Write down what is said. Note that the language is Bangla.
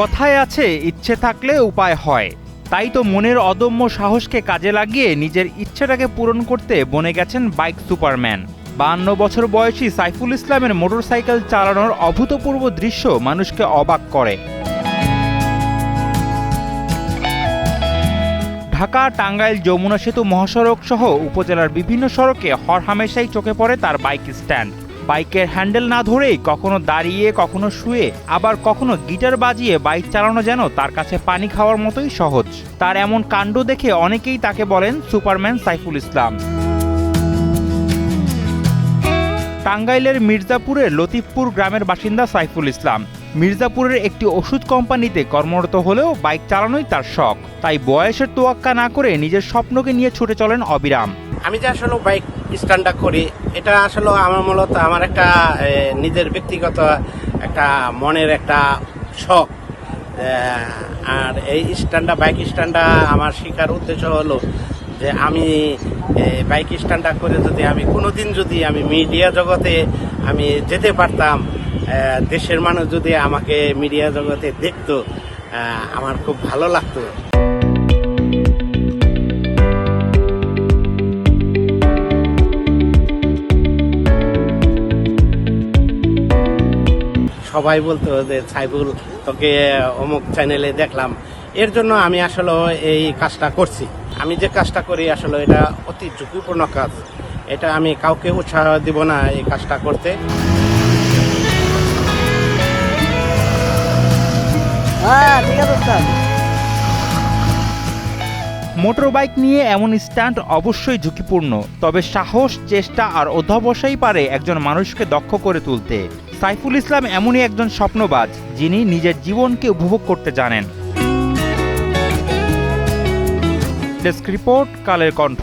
কথায় আছে ইচ্ছে থাকলে উপায় হয়। তাই তো মনের অদম্য সাহসকে কাজে লাগিয়ে নিজের ইচ্ছেটাকে পূরণ করতে বনে গেছেন বাইক সুপারম্যান। 52 বছর বয়সী সাইফুল ইসলামের মোটরসাইকেল চালানোর অভূতপূর্ব দৃশ্য মানুষকে অবাক করে। ঢাকা, টাঙ্গাইল, যমুনা সেতু মহাসড়ক সহ উপজেলার বিভিন্ন সড়কে হরহামেশাই চোখে পড়ে তার বাইক স্ট্যান্ড। বাইকের হ্যান্ডেল না ধরেই কখনো দাঁড়িয়ে, কখনো শুয়ে, আবার কখনো গিটার বাজিয়ে বাইক চালানো যেন তার কাছে পানি খাওয়ার মতোই সহজ। তার এমন কাণ্ড দেখে অনেকেই তাকে বলেন সুপারম্যান সাইফুল ইসলাম। টাঙ্গাইলের মির্জাপুরের লতিফপুর গ্রামের বাসিন্দা সাইফুল ইসলাম মির্জাপুরের একটি ওষুধ কোম্পানিতে কর্মরত হলেও বাইক চালানোই তার শখ। তাই বয়সের তোয়াক্কা না করে নিজের স্বপ্নকে নিয়ে ছুটে চলেন অবিরাম। আমি যে আসলে বাইক স্ট্যান্ডটা করি, এটা আসলে আমার মূলত আমার একটা নিজের ব্যক্তিগত একটা মনের একটা শখ। আর এই স্ট্যান্ডটা, বাইক স্ট্যান্ডটা আমার শেখার উদ্দেশ্য হলো যে আমি বাইক স্ট্যান্ডটা করে যদি আমি কোনোদিন যদি আমি মিডিয়া জগতে আমি যেতে পারতাম, দেশের মানুষ যদি আমাকে মিডিয়া জগতে দেখতো, আমার খুব ভালো লাগতো। সবাই বলতো যে সাইফুল, তোকে অমুক চ্যানেলে দেখলাম। এর জন্য আমি আসলে এই কাজটা করছি। আমি যে কাজটা করি আসলে এটা অতি ঝুঁকিপূর্ণ কাজ। এটা আমি কাউকে উৎসাহ দিব না এই কাজটা করতে। মোটর বাইক নিয়ে এমন স্ট্যান্ড অবশ্যই ঝুঁকিপূর্ণ, তবে সাহস, চেষ্টা আর অধ্যবসায়ই পারে একজন মানুষকে দক্ষ করে তুলতে। সাইফুল ইসলাম এমনই একজন স্বপ্নবাজ, যিনি নিজের জীবনকে উপভোগ করতে জানেন। Desk report, Kaler Kantho.